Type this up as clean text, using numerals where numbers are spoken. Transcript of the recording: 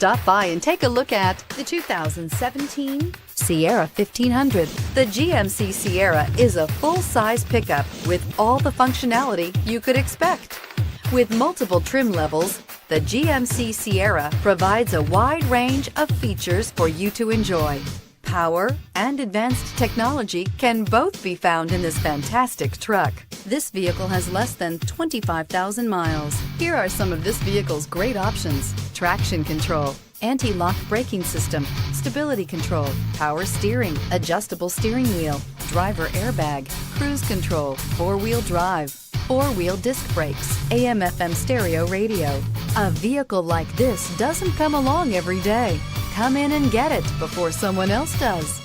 Stop by and take a look at the 2017 Sierra 1500. The GMC Sierra is a full-size pickup with all the functionality you could expect. With multiple trim levels, the GMC Sierra provides a wide range of features for you to enjoy. Power and advanced technology can both be found in this fantastic truck. This vehicle has less than 25,000 miles. Here are some of this vehicle's great options: traction control, anti-lock braking system, stability control, power steering, adjustable steering wheel, driver airbag, cruise control, four-wheel drive, four-wheel disc brakes, AM/FM stereo radio. A vehicle like this doesn't come along every day. Come in and get it before someone else does.